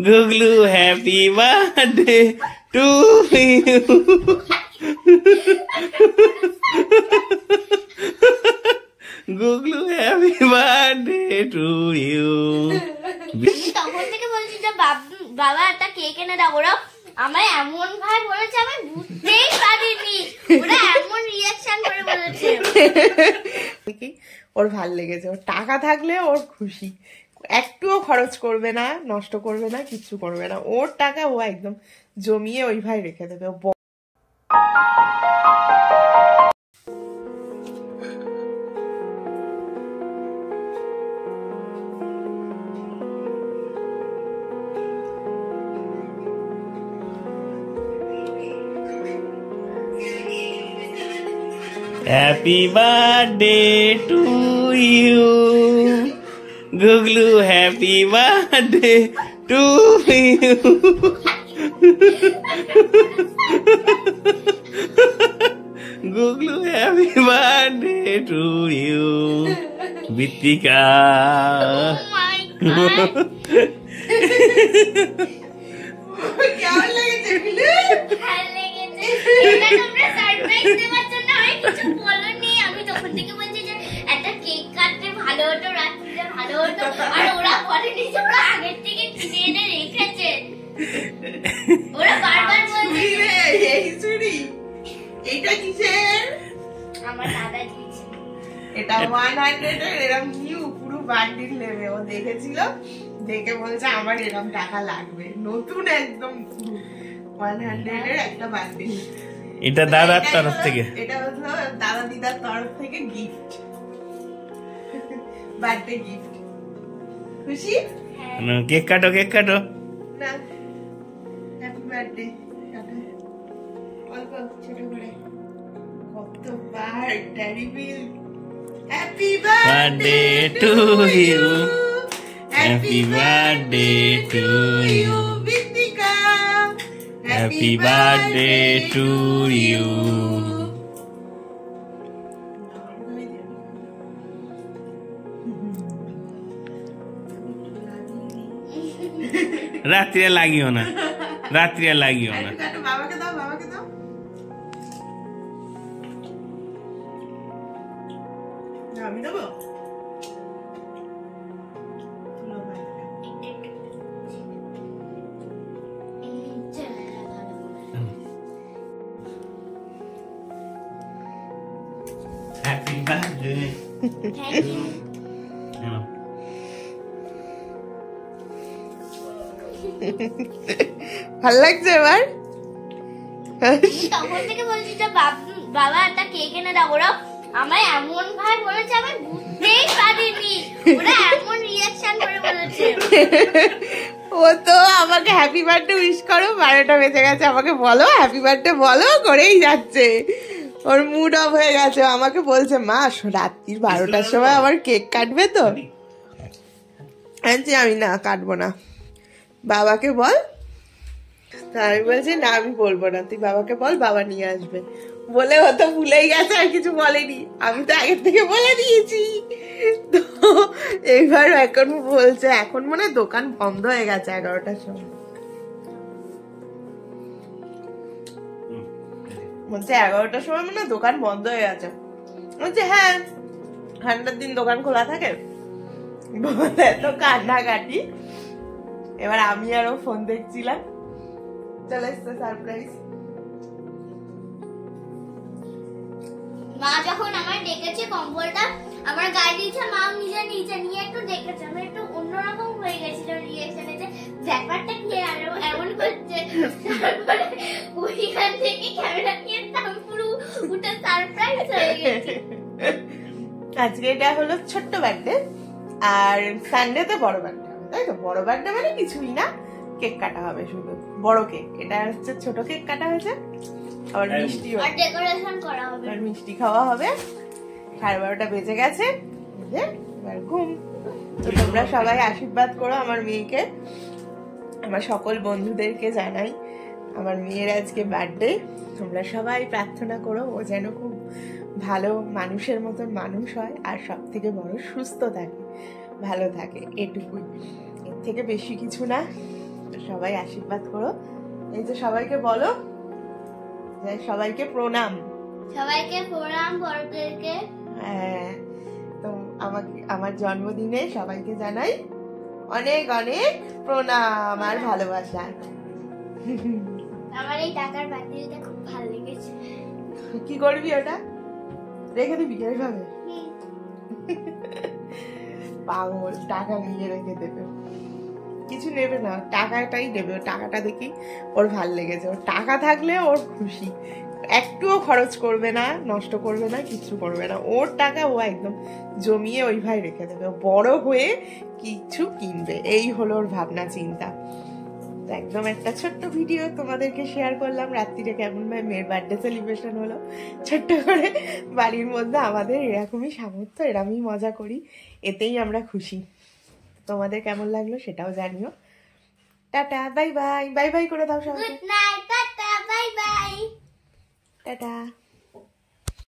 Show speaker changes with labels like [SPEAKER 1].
[SPEAKER 1] গুগলু happy birthday to you. Guglu happy birthday to you.
[SPEAKER 2] তখন থেকে বলছি যে বাবা একটা কেক এনে দাও। ওরা আমার এমন ভাই বলেছে আমি বুঝতেই পারিনি, ওরা এমন রিয়াকশন করে বলেছে।
[SPEAKER 3] ওর ভাল লেগেছে, ওর টাকা থাকলে ওর খুশি, একটুও খরচ করবে না, নষ্ট করবে না, কিচ্ছু করবে না। ওর টাকা ও একদম জমিয়ে ওই ভাই রেখে দেবে।
[SPEAKER 1] Happy birthday to you, Guglu. Happy birthday to you. Guglu, happy birthday to you, Bitika.
[SPEAKER 2] Oh my God.
[SPEAKER 3] কেমন লেগেছে বিলু?
[SPEAKER 2] ভালো লেগেছে। এটা তোমরা সারপ্রাইজ দেওয়ার জন্য আর কিছু বলনি। আমি তখন থেকে বলছি যে একটা কেক কাটতে ভালো হতো, রাত্রিতে ভালো হতো, আর ওরা বলেনি যে ওরা আগের থেকে কিনে এনে রেখেছে। ওরা বারবার বলছে
[SPEAKER 3] এই চুড়ি এইটা কিসের?
[SPEAKER 2] আমার দাদা দিয়েছে।
[SPEAKER 3] এটা 100 এর এরকম নিউ পুরো বান্ডিল নেবে। ও দেখেছিল, দেখে বলছে আমার এরকম টাকা লাগবে, নতুন একদম 100 এর একটা বান্ডিল।
[SPEAKER 1] এটা দাদার তরফ থেকে,
[SPEAKER 3] এটা হলো দাদা দিদার তরফ থেকে গিফট, বার্থডে গিফট। খুশি?
[SPEAKER 1] কেক কাটো, কেক কাটো।
[SPEAKER 3] না, হ্যাপি বার্থডে। অল্প ছোট করে কতবার ড্যাডি বিল happy birthday
[SPEAKER 1] to you, happy birthday to you,
[SPEAKER 3] Bidika,
[SPEAKER 1] happy birthday to you. রাত্রে লাগিও না, রাত্রে লাগিও না।
[SPEAKER 3] বাবাকে দাও, বাবাকে দাও। আমি দেবো?
[SPEAKER 1] Happy birthday.
[SPEAKER 3] ভাল লাগছে এবার?
[SPEAKER 2] তখন থেকে বলছি যে বাবা একটা কেক এনে দাও। ওরা আমার এমন ভাই বলেছে আমি বুঝতেই পারিনি, ওরা এমন রিয়াকশন করে বলেছে।
[SPEAKER 3] ও তো আমাকে হ্যাপি বার্থডে উইশ করো, 12টা বেজে গেছে, আমাকে বলো হ্যাপি বার্থডে বলো করেই যাচ্ছে। ওর মুড অফ হয়ে গেছে, আমাকে বলছে মা রাত্রির 12টার সময় আমার কেক কাটবে তো? আমি না কাটবো না, বাবাকে বল। তা আমি বলছি না আমি বলবো না, তুই বাবাকে বল, বাবা নিয়ে আসবে। বলে ও তো ভুলেই গেছে, আর কিছু বলেনি, আমি তো আগের থেকে বলে দিয়েছি। তো এইবার এখন বলছে, এখন মনে হয় দোকান বন্ধ হয়ে গেছে 11টার সময়। বলছে 11টার সময় মনে হয় দোকান বন্ধ হয়ে গেছে। বলছে হ্যাঁ, ঠান্ডার দিন দোকান খোলা থাকে। বলে তো কান্নাকাটি। এবার আমি আরো ফোন দেখছিলাম, চলে এসছে সারপ্রাইজ।
[SPEAKER 2] মা যখন আমার ডেকেছে কম্বলটা আমার গায়ে দিয়েছে, মা নিজে নিচে নিয়ে একটু দেখেছে, আমি একটু অন্যরকম হয়ে গেছিল রিয়েকশনে, যে ব্যাপারটা কি আরো এমন করছে। তারপরে ওইখান থেকে ক্যামেরা নিয়ে পুরো ওটা সারপ্রাইজ হয়ে গেছে।
[SPEAKER 3] আজকে এটা হলো ছোট্ট বার্থডে, আর সানডেতে বড় বার্থডে হবে, তাই তো? বড় বার্থডে মানে কিছুই না, কেক কাটা হবে শুধু, বড় কেক। এটা হচ্ছে ছোট কেক কাটা হয়েছে, আবার মিষ্টি
[SPEAKER 2] আর ডেকোরেশন করা হবে,
[SPEAKER 3] আর মিষ্টি খাওয়া হবে। 12:30 বেজে গেছে, এবার ঘুম। তো তোমরা সবাই আশীর্বাদ করো আমার মেয়েকে, আমার সকল বন্ধুদেরকে জানাই আমার মেয়ের আজকে বার্থডে। তোমরা সবাই প্রার্থনা করো ও যেন খুব ভালো মানুষের মতন মানুষ হয়, আর সব থেকে বড় সুস্থ থাকে, ভালো থাকে, এটুকুই, এর থেকে বেশি কিছু না। তো সবাই আশীর্বাদ করো। এই যে সবাইকে বলো যে সবাইকে প্রণাম।
[SPEAKER 2] সবাইকে প্রণাম, বড়দেরকে।
[SPEAKER 3] হ্যাঁ, তো আমার জন্মদিনে সবাইকে জানাই অনেক অনেক প্রণাম আর ভালোবাসা।
[SPEAKER 2] আমার এই টাকার বান্ডিলটা খুব ভালো লেগেছে।
[SPEAKER 3] কি করবি ওটা? রেখে দিবি এইভাবে? পাগল, টাকা নিয়ে রেখে দেবে, কিছু নেবে না, টাকাটাই নেবে। টাকাটা দেখি ওর ভাল লেগেছে, ওর টাকা থাকলে ওর খুশি, একটুও খরচ করবে না, নষ্ট করবে না, কিছু করবে না। ওর টাকা ও একদম জমিয়ে ওইভাবে রেখে দেবে, বড় হয়ে কিছু কিনবে, এই হলো ওর ভাবনা চিন্তা। একদম একটা ছোট্ট ভিডিও তোমাদেরকে শেয়ার করলাম রাত্রিরে কেমন ভাবে মেয়ের বার্থডে সেলিব্রেশন হলো ছোট্ট করে বাড়ির মধ্যে। আমাদের এরকমই সামর্থ্য, এরকমই মজা করি, এতেই আমরা খুশি। তোমাদের কেমন লাগলো সেটাও জানিও। Tata, bye bye. Bye bye করে দাও সবাইকে।
[SPEAKER 2] Good night, tata, bye bye.
[SPEAKER 3] Tata.